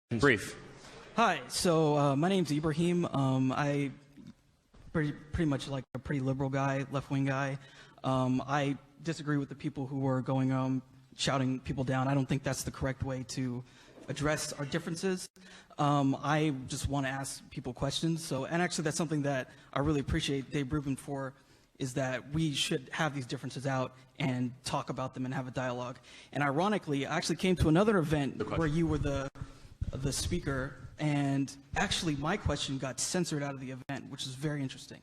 Brief. Hi, so my name's Ibrahim. I pretty much like a pretty liberal guy, left-wing guy. I disagree with the people who are going shouting people down. I don't think that's the correct way to address our differences. I just want to ask people questions. And actually that's something that I really appreciate Dave Rubin for, is that we should have these differences out and talk about them and have a dialogue. And ironically, I actually came to another event where you were the speaker, and actually my question got censored out of the event, which is very interesting.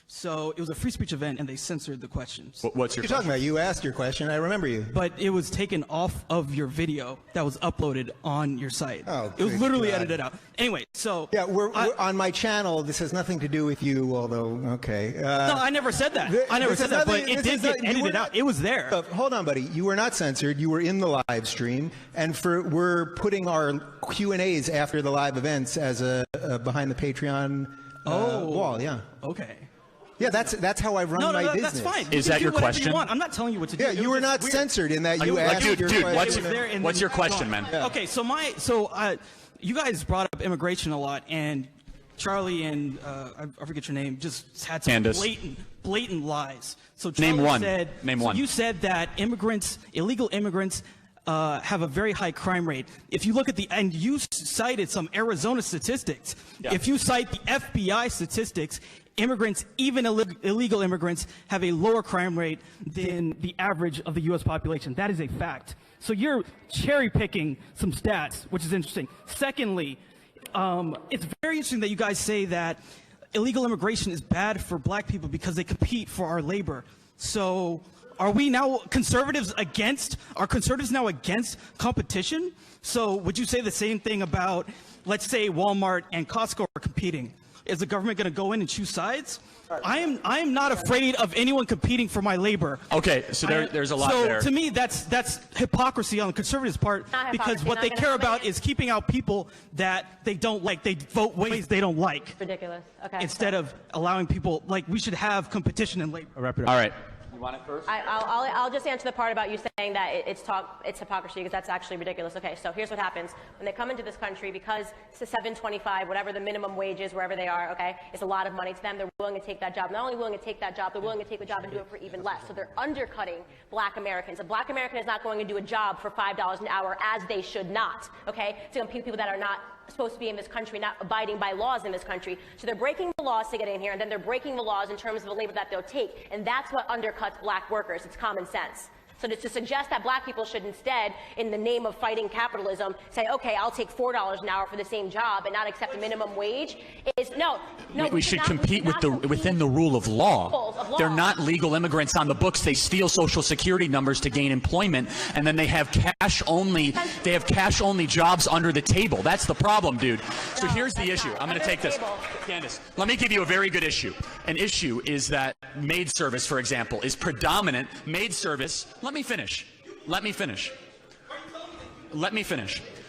So it was a free speech event, and they censored the questions. What's your talking about? You asked your question. I remember you. But it was taken off of your video that was uploaded on your site. Oh, it was literally edited out. Anyway, so yeah, we're on my channel. This has nothing to do with you, although okay. No, I never said that. I never said that, but it did get edited out. It was there. Hold on, buddy. You were not censored. You were in the live stream, and we're putting our Q&As after the live events as a behind the Patreon wall. Yeah. Okay. Yeah, that's how I run my business. That's fine. Is that your question? I'm not telling you what to do. Yeah, you were not censored in that you asked your question. What's your question, man? Yeah. Okay, so you guys brought up immigration a lot, and Charlie and I forget your name just had some Candace. blatant lies. So Charlie Name one. Name one. You said that illegal immigrants have a very high crime rate. If you look at and you cited some Arizona statistics. Yeah. If you cite the FBI statistics, immigrants, even illegal immigrants, have a lower crime rate than the average of the U.S. population. That is a fact. So you're cherry picking some stats, which is interesting. Secondly, it's very interesting that you guys say that illegal immigration is bad for black people because they compete for our labor. So are conservatives now against competition? So would you say the same thing about, let's say, Walmart and Costco are competing? Is the government going to go in and choose sides? I am not afraid of anyone competing for my labor. Okay, so there's a lot there. So to me, that's hypocrisy on the conservatives' part, because what they care about is keeping out people that they don't like. They vote ways they don't like. Ridiculous. Okay. Instead of allowing people, we should have competition in labor. All right. You want it first? I'll just answer the part about you saying that it's hypocrisy, because that's actually ridiculous. Okay, so here's what happens. When they come into this country, because it's $7.25, whatever the minimum wage is, wherever they are, okay, it's a lot of money to them. They're willing to take that job. Not only willing to take that job, they're willing to take the job and do it for even less. So they're undercutting black Americans. A black American is not going to do a job for $5 an hour, as they should not, okay? So people that are not supposed to be in this country, not abiding by laws in this country. So they're breaking the laws to get in here, and then they're breaking the laws in terms of the labor that they'll take. And that's what undercuts black workers. It's common sense. So to suggest that black people should instead, in the name of fighting capitalism, say, okay, I'll take $4 an hour for the same job and not accept the minimum wage is no. We should compete within the rule of law. They're not legal immigrants on the books. They steal Social Security numbers to gain employment, and then they have cash only. They have cash only jobs under the table. That's the problem, dude. So here's the issue. I'm going to take this. Candace, let me give you a very good issue. An issue is that maid service, for example, is predominant. Maid service. Let me finish.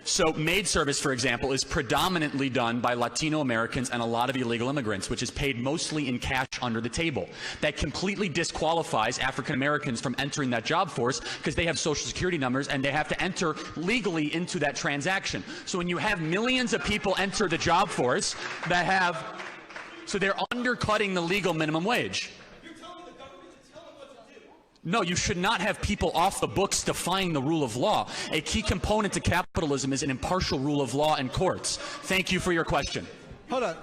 So maid service, for example, is predominantly done by Latino Americans and a lot of illegal immigrants, which is paid mostly in cash under the table. That completely disqualifies African Americans from entering that job force, because they have Social Security numbers and they have to enter legally into that transaction. So when you have millions of people enter the job force so they're undercutting the legal minimum wage. No, you should not have people off the books defying the rule of law. A key component to capitalism is an impartial rule of law and courts. Thank you for your question. Hold on.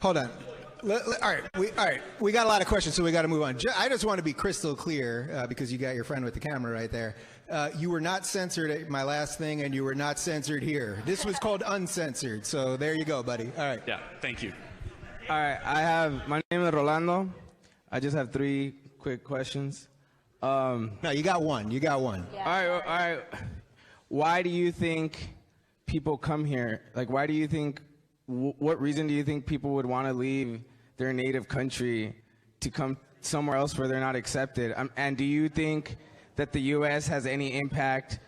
All right. We got a lot of questions, so we got to move on. I just want to be crystal clear, because you got your friend with the camera right there. You were not censored at my last thing, and you were not censored here. This was called uncensored, so there you go, buddy. All right. Yeah, thank you. All right, my name is Rolando. I just have 3 quick questions. No, you got one. Yeah. All right. Why do you think people come here? Why do you think, what reason do you think people would want to leave their native country to come somewhere else where they're not accepted? And do you think that the U.S. has any impact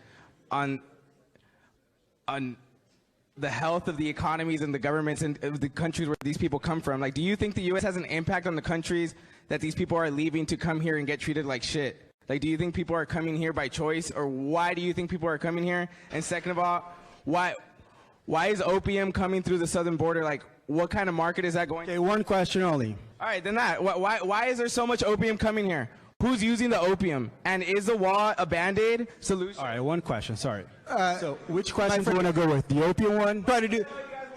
on the health of the economies and the governments and the countries where these people come from? Do you think the U.S. has an impact on the countries that these people are leaving to come here and get treated like shit? Like, do you think people are coming here by choice, or why do you think people are coming here? And second of all, why is opium coming through the southern border? Like, what kind of market is that going? Okay, one question only. All right, then that. Why is there so much opium coming here? Who's using the opium? And is the wall a Band-Aid solution? All right, one question. Sorry. So, which question do you want to go with? The opium one? Try to do.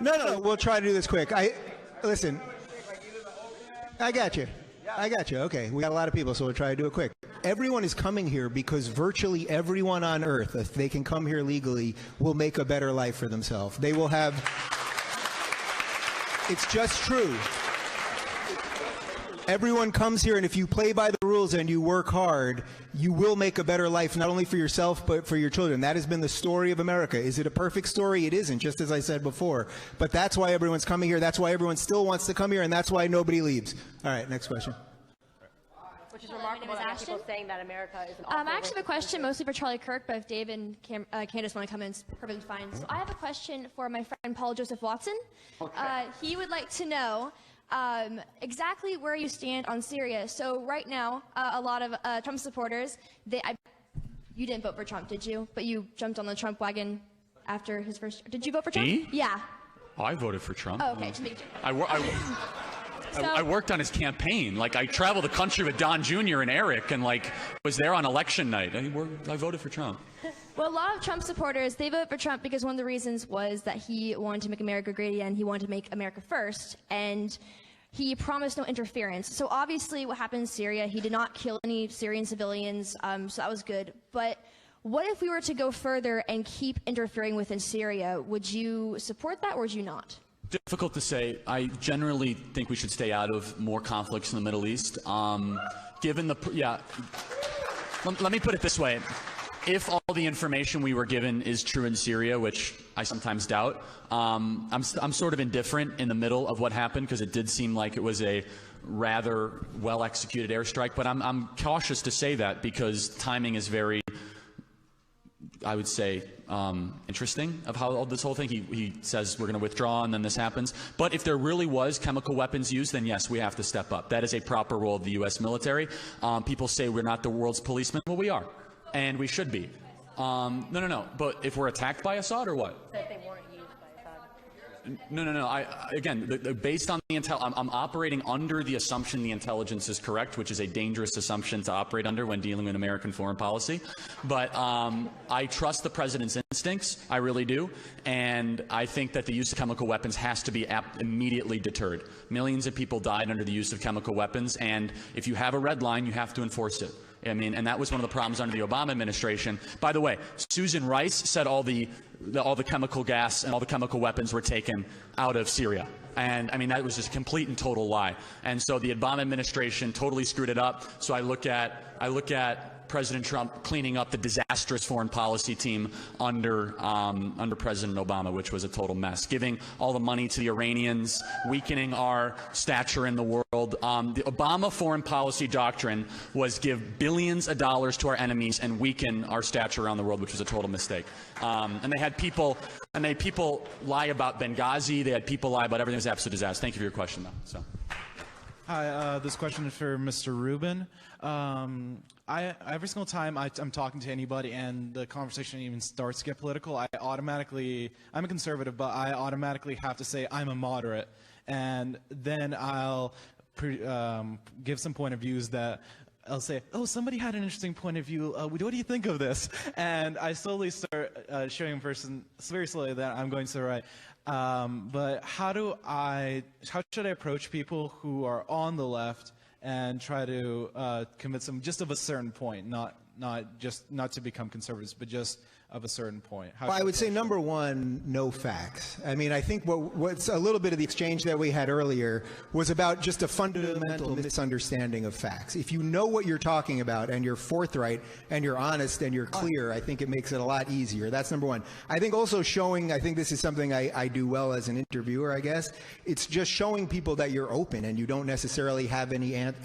No. We'll try to do this quick. Listen. I got you. Okay, we got a lot of people, so we'll try to do it quick. Everyone is coming here because virtually everyone on Earth, if they can come here legally, will make a better life for themselves. They will have. It's just true. Everyone comes here, and if you play by the rules and you work hard, you will make a better life, not only for yourself, but for your children. That has been the story of America. Is it a perfect story? It isn't, just as I said before. But that's why everyone's coming here. That's why everyone still wants to come here, and that's why nobody leaves. All right, next question. Which is remarkable that people saying that America is an awful I actually have a question mostly for Charlie Kirk, but if Dave and Candace want to come in, it's perfectly fine. So I have a question for my friend Paul Joseph Watson. Okay. He would like to know exactly where you stand on Syria. So right now, a lot of Trump supporters, you didn't vote for Trump, did you? But you jumped on the Trump wagon after his first. Did you vote for Trump? Me? Yeah. Oh, I voted for Trump. Oh, okay. Just make sure. I worked on his campaign. Like, I traveled the country with Don Jr. and Eric, and like was there on election night. I voted for Trump. Well, a lot of Trump supporters, they voted for Trump because one of the reasons was that he wanted to make America great again. He wanted to make America first, and he promised no interference. So obviously what happened in Syria, he did not kill any Syrian civilians, so that was good. But what if we were to go further and keep interfering within Syria? Would you support that, or would you not? Difficult to say. I generally think we should stay out of more conflicts in the Middle East. Given the, let me put it this way. If all the information we were given is true in Syria, which I sometimes doubt, I'm sort of indifferent in the middle of what happened, because it did seem like it was a rather well-executed airstrike. But I'm cautious to say that, because timing is very, I would say, interesting of how this whole thing. He says we're going to withdraw, and then this happens. But if there really was chemical weapons used, then yes, we have to step up. That is a proper role of the U.S. military. People say we're not the world's policemen. Well, we are. And we should be. No. But if we're attacked by Assad, or what? That they weren't used by Assad. No. Again, based on the intel, I'm operating under the assumption the intelligence is correct, which is a dangerous assumption to operate under when dealing with American foreign policy. But I trust the president's instincts. I really do. And I think that the use of chemical weapons has to be immediately deterred. Millions of people died under the use of chemical weapons. And if you have a red line, you have to enforce it. I mean, and that was one of the problems under the Obama administration. By the way, Susan Rice said all the chemical gas and all the chemical weapons were taken out of Syria. And I mean, that was just a complete and total lie. And so the Obama administration totally screwed it up. So I look at President Trump cleaning up the disastrous foreign policy team under President Obama, which was a total mess, giving all the money to the Iranians, weakening our stature in the world. The Obama foreign policy doctrine was give billions of dollars to our enemies and weaken our stature around the world, which was a total mistake. And they had people lie about Benghazi. They had people lie about everything. It was an absolute disaster. Thank you for your question, though. So. Hi, this question is for Mr. Rubin. Every single time I'm talking to anybody and the conversation even starts to get political, I'm a conservative, but I automatically have to say I'm a moderate. And then I'll give some point of views that I'll say, oh, somebody had an interesting point of view. What do you think of this? And I slowly start showing a person very slowly that I'm going to the right. But how should I approach people who are on the left and try to convince them just of a certain point, not to become conservatives, but just of a certain point? Well, I would say number one, no facts. I mean, I think what's a little bit of the exchange that we had earlier was about just a fundamental misunderstanding of facts. If you know what you're talking about and you're forthright and you're honest and you're clear, I think it makes it a lot easier. That's number one. I think also showing, I think this is something I do well as an interviewer, I guess. It's just showing people that you're open and you don't necessarily have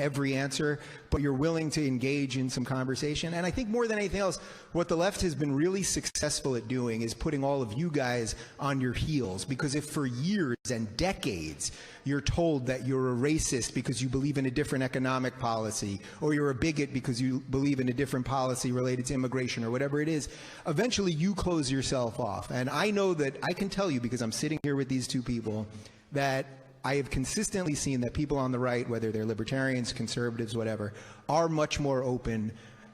every answer, but you're willing to engage in some conversation. And I think more than anything else, what the left has been really successful at doing is putting all of you guys on your heels. Because if for years and decades you're told that you're a racist because you believe in a different economic policy, or you're a bigot because you believe in a different policy related to immigration or whatever it is, eventually you close yourself off. And I know that I can tell you, because I'm sitting here with these two people, that I have consistently seen that people on the right, whether they're libertarians, conservatives, whatever, are much more open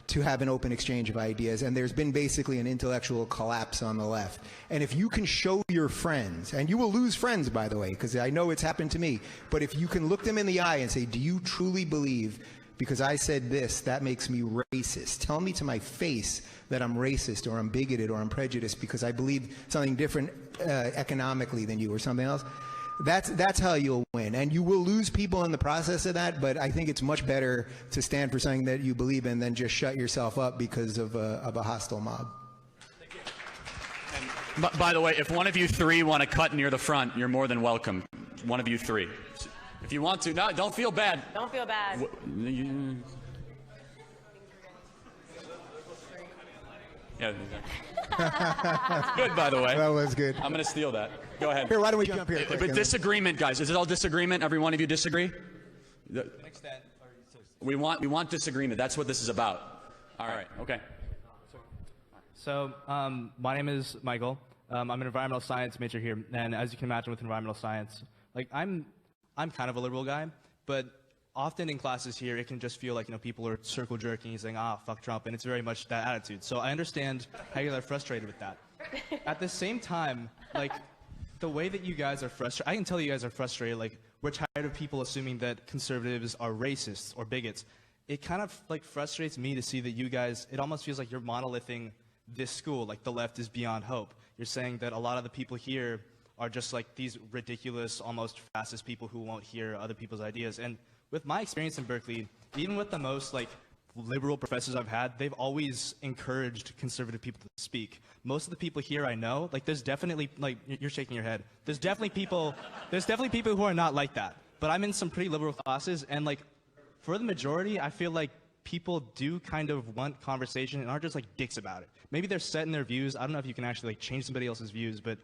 to have an open exchange of ideas, and there's been basically an intellectual collapse on the left. And if you can show your friends, and you will lose friends, by the way, because I know it's happened to me, but if you can look them in the eye and say, do you truly believe, because I said this, that makes me racist? Tell me to my face that I'm racist, or I'm bigoted, or I'm prejudiced because I believe something different economically than you, or something else. That's how you'll win, and you will lose people in the process of that. But I think it's much better to stand for something that you believe in than just shut yourself up because of a hostile mob. Thank you. And by the way, if one of you three want to cut near the front, you're more than welcome. One of you three, if you want to. No, don't feel bad. Don't feel bad. Yeah. Good, by the way. That was good. I'm going to steal that. Go ahead. Here, why don't we jump here? But disagreement, guys. Is it all disagreement? Every one of you disagree? We want disagreement. That's what this is about. All right. Okay. So my name is Michael. I'm an environmental science major here, and as you can imagine with environmental science, like I'm kind of a liberal guy, but often in classes here, it can just feel like, people are circle jerking, saying, fuck Trump, and it's very much that attitude. So I understand how you're frustrated with that. At the same time, like, the way that you guys are frustrated, I can tell you guys are frustrated, like, we're tired of people assuming that conservatives are racists or bigots. It kind of, like, frustrates me to see that you guys, it almost feels like you're monolithing this school, like the left is beyond hope. You're saying that a lot of the people here are just, like, these ridiculous, almost fascist people who won't hear other people's ideas. And with my experience in Berkeley, even with the most liberal professors I've had, they've always encouraged conservative people to speak. Most of the people here I know, there's definitely, you're shaking your head. There's definitely people who are not like that. But I'm in some pretty liberal classes, and for the majority, I feel like people do kind of want conversation and aren't just dicks about it. Maybe they're set in their views. I don't know if you can actually change somebody else's views, but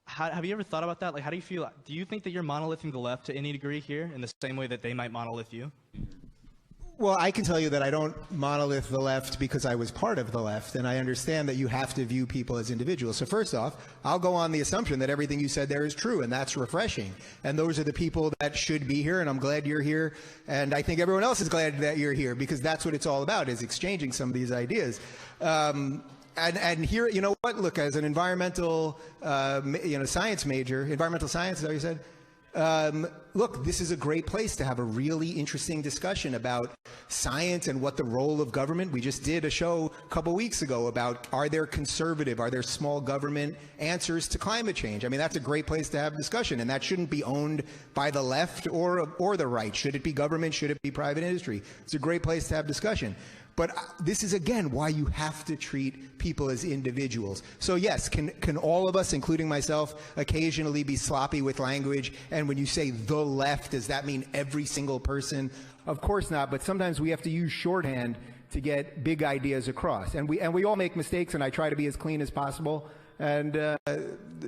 have you ever thought about that? How do you feel? Do you think that you're monolithing the left to any degree here in the same way that they might monolith you? Well, I can tell you that I don't monolith the left because I was part of the left, and I understand that you have to view people as individuals. So first off, I'll go on the assumption that everything you said there is true, and that's refreshing. And those are the people that should be here, and I'm glad you're here, and I think everyone else is glad that you're here, because that's what it's all about, is exchanging some of these ideas. And here, you know what? Look, as an environmental, science major, environmental science, is that what you said? Look, this is a great place to have a really interesting discussion about science and what the role of government. We just did a show a couple weeks ago about, are there small government answers to climate change? I mean, that's a great place to have discussion, and that shouldn't be owned by the left or the right. Should it be government? Should it be private industry? It's a great place to have discussion. But this is, again, why you have to treat people as individuals. So yes, can all of us, including myself, occasionally be sloppy with language? And when you say the left, does that mean every single person? Of course not, but sometimes we have to use shorthand to get big ideas across. And we all make mistakes, and I try to be as clean as possible. And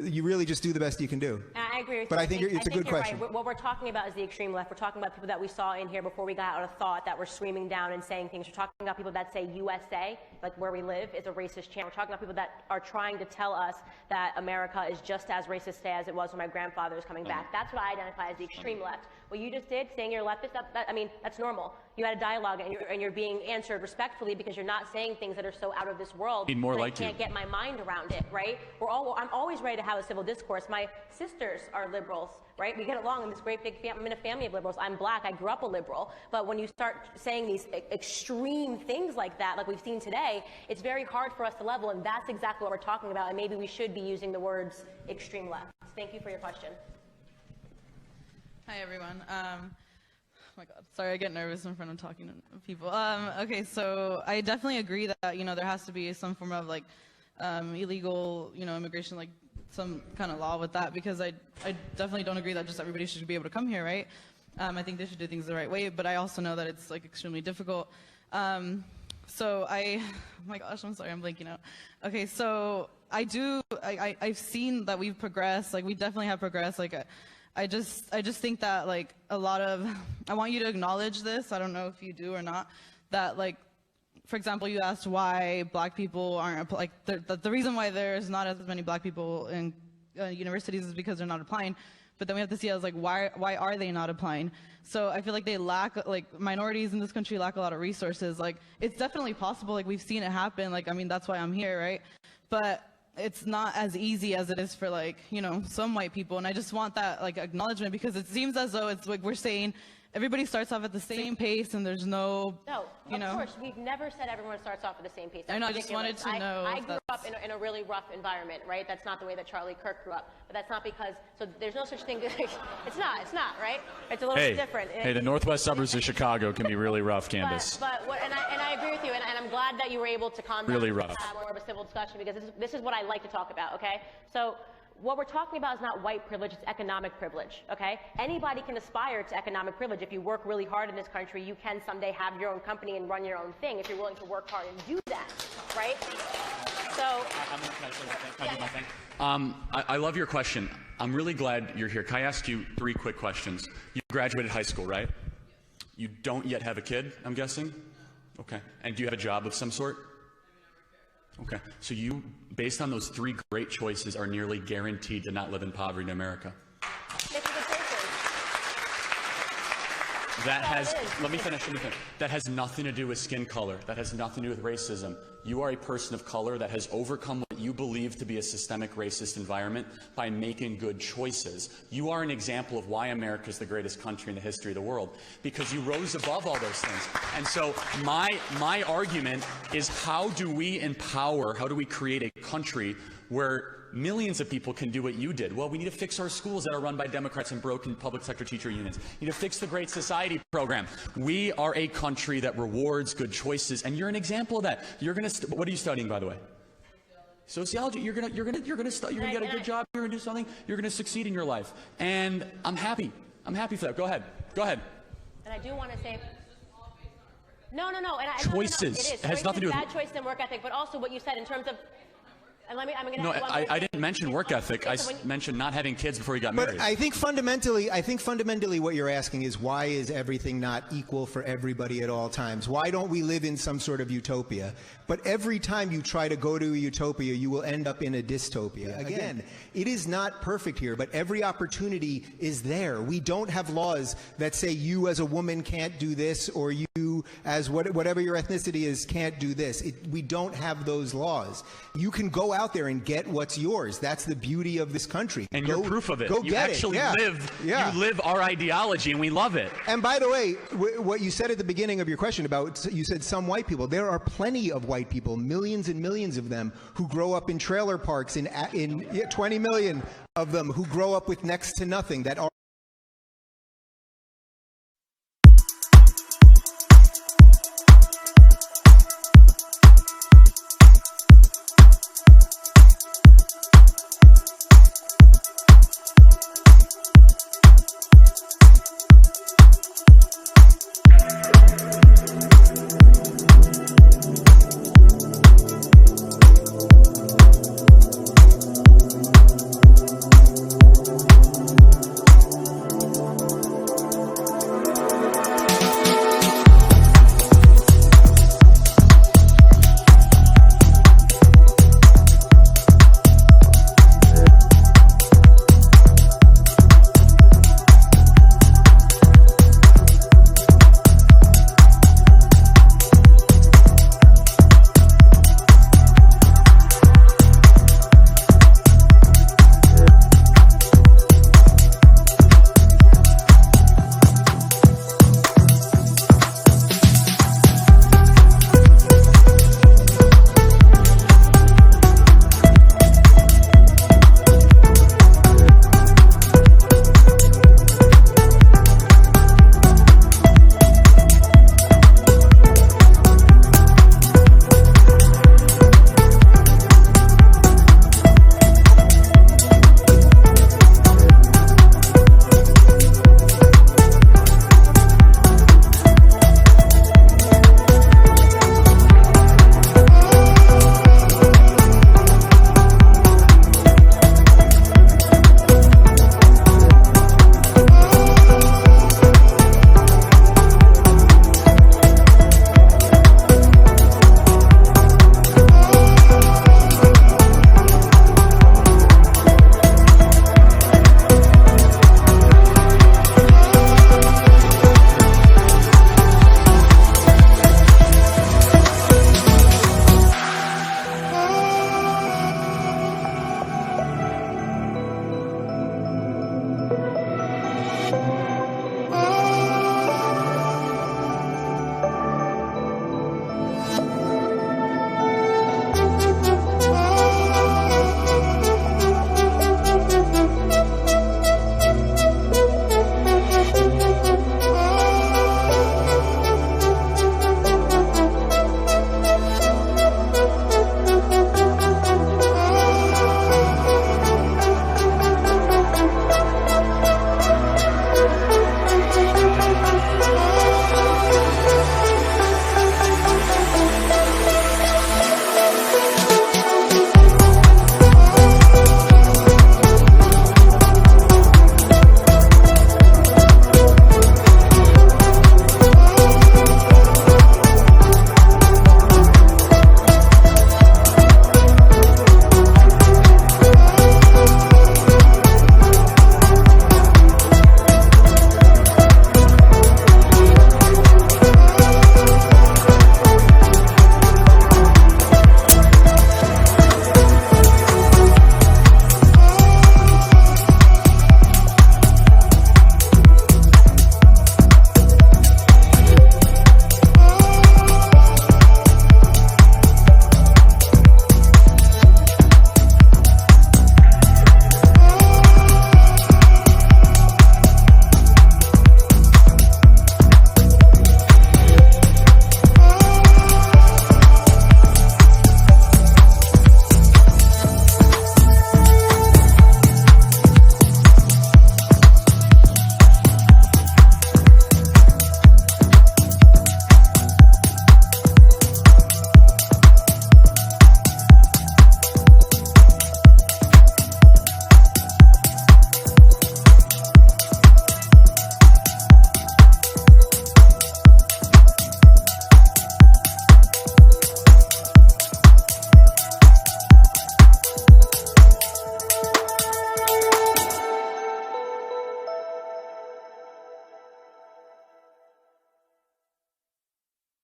you really just do the best you can do. I agree with you. But I think it's a good question. Right. What we're talking about is the extreme left. We're talking about people that we saw in here before we got out of thought that were screaming down and saying things. We're talking about people that say USA, like where we live, is a racist chant. We're talking about people that are trying to tell us that America is just as racist today as it was when my grandfather was coming back. That's what I identify as the extreme left. What you just did, saying you're leftist, that's normal. You had a dialogue, and you're being answered respectfully because you're not saying things that are so out of this world that I can't get my mind around it, right? I'm always ready to have a civil discourse. My sisters are liberals, right? We get along in this great big family. I'm in a family of liberals. I'm black. I grew up a liberal. But when you start saying these extreme things like that, like we've seen today, it's very hard for us to level, and that's exactly what we're talking about, and maybe we should be using the words extreme left. Thank you for your question. Hi, everyone. Oh my God, sorry, I get nervous in front of talking to people. Okay, so I definitely agree that, there has to be some form of illegal, immigration, some kind of law with that, because I definitely don't agree that just everybody should be able to come here, right? I think they should do things the right way, but I also know that it's extremely difficult. So oh my gosh, I'm sorry, I'm blanking out. Okay, so I've seen that we've progressed. Like, we definitely have progressed. Like, I just think that, like, I want you to acknowledge this. I don't know if you do or not. That, like, for example, you asked why black people aren't, like, the reason why there's not as many black people in universities is because they're not applying. But then we have to see as, like, why are they not applying? So I feel like they lack, like, minorities in this country lack a lot of resources. Like, it's definitely possible. Like, we've seen it happen. Like, I mean, that's why I'm here, right? But it's not as easy as it is for, like, you know, some white people. And I just want that, like, acknowledgement, because it seems as though it's like we're saying everybody starts off at the same pace and there's no, you know. Of course, we've never said everyone starts off at the same pace. That's I know, I just wanted to know. I grew up in a really rough environment, right? That's not the way that Charlie Kirk grew up. But that's not because, so there's no such thing, it's not, right? It's a little bit different. Hey, the northwest suburbs of Chicago can be really rough, Candace. And I agree with you, and I'm glad that you were able to calm down really and rough. have more of a civil discussion, because this is what I like to talk about, okay? So what we're talking about is not white privilege, it's economic privilege, okay? Anybody can aspire to economic privilege. If you work really hard in this country, you can someday have your own company and run your own thing if you're willing to work hard and do that, right? So, Can I do my thing? I love your question. I'm really glad you're here. Can I ask you 3 quick questions? You graduated high school, right? You don't yet have a kid, I'm guessing? Okay. And do you have a job of some sort? Okay. So you, based on those 3 great choices, are nearly guaranteed to not live in poverty in America. That has, let me finish. That has nothing to do with skin color. That has nothing to do with racism. You are a person of color that has overcome what you believe to be a systemic racist environment by making good choices. You are an example of why America is the greatest country in the history of the world, because you rose above all those things. And so my argument is, how do we empower, how do we create a country where millions of people can do what you did? Well, we need to fix our schools that are run by Democrats and broken public sector teacher unions. We need to fix the Great Society program. We are a country that rewards good choices, and you're an example of that. You're going to, what are you studying, by the way? Sociology. You're gonna get a good job. You're gonna do something. You're gonna succeed in your life, and I'm happy. I'm happy for that. Go ahead. and I do want to say, no. Choices. It is. It has nothing to do with bad choice and work ethic, but also what you said in terms of. And I'm going to. No, I didn't mention work ethic. I mentioned not having kids before you got married. But I think fundamentally what you're asking is, why is everything not equal for everybody at all times? Why don't we live in some sort of utopia? But every time you try to go to a utopia, you will end up in a dystopia. Again, it is not perfect here, but every opportunity is there. We don't have laws that say you as a woman can't do this, or you as whatever your ethnicity is can't do this. We don't have those laws. You can go out there and get what's yours. That's the beauty of this country. And you're proof of it. Go you get actually it. You live our ideology, and we love it. And by the way, what you said at the beginning of your question about, you said some white people. There are plenty of white people, millions and millions of them, who grow up in trailer parks, in 20 million of them who grow up with next to nothing, that are